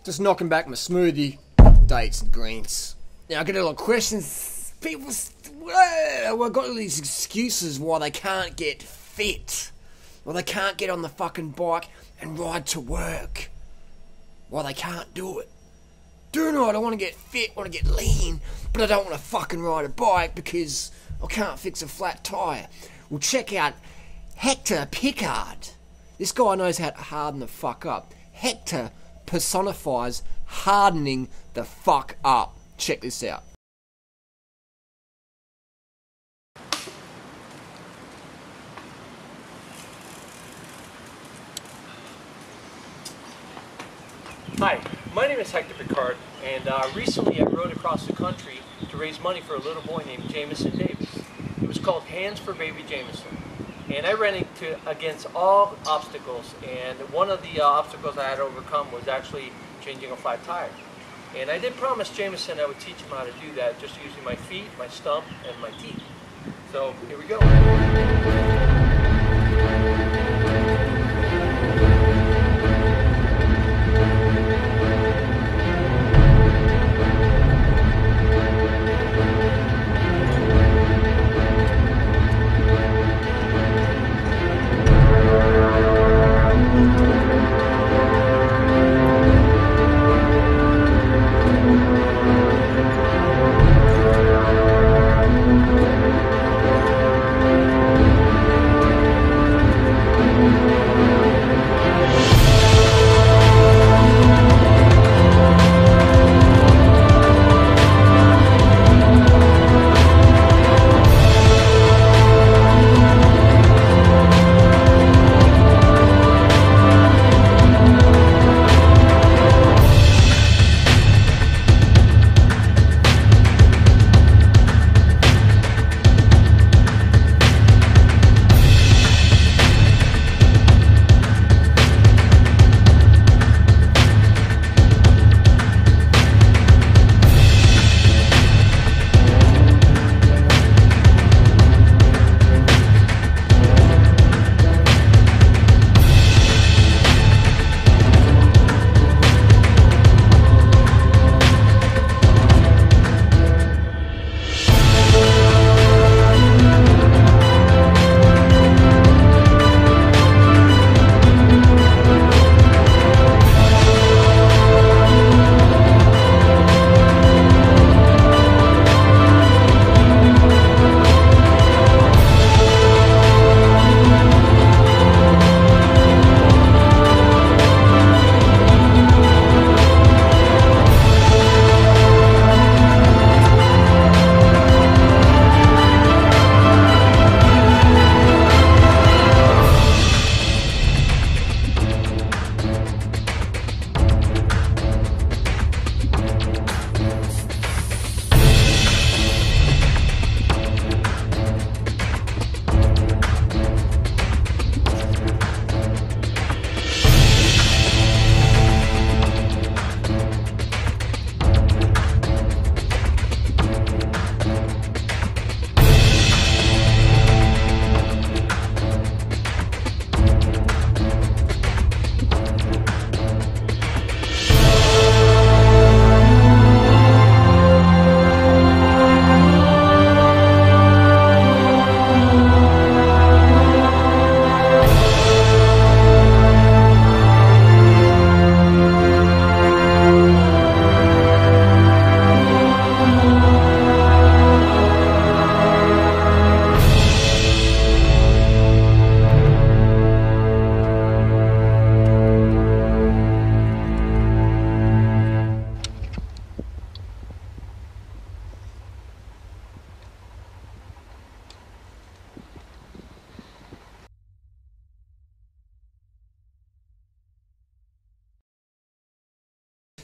Just knocking back my smoothie, dates and greens. Now I get a lot of questions. People, I've got all these excuses why they can't get fit. Why they can't get on the fucking bike and ride to work. Why they can't do it. Doing right, I want to get fit, I want to get lean, but I don't want to fucking ride a bike because I can't fix a flat tyre. Well, check out Hector Pickard. This guy knows how to harden the fuck up. Hector personifies hardening the fuck up. Check this out. Hi, my name is Hector Pickard, and recently I rode across the country to raise money for a little boy named Jameson Davis. It was called Hands for Baby Jameson. And I ran against all obstacles, and one of the obstacles I had to overcome was actually changing a flat tire. And I did promise Jameson I would teach him how to do that just using my feet, my stump, and my teeth. So here we go.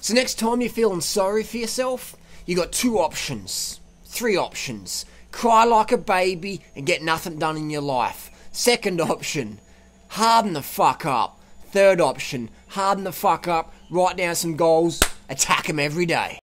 So next time you're feeling sorry for yourself, you got two options. Three options. Cry like a baby and get nothing done in your life. Second option, harden the fuck up. Third option, harden the fuck up, write down some goals, attack them every day.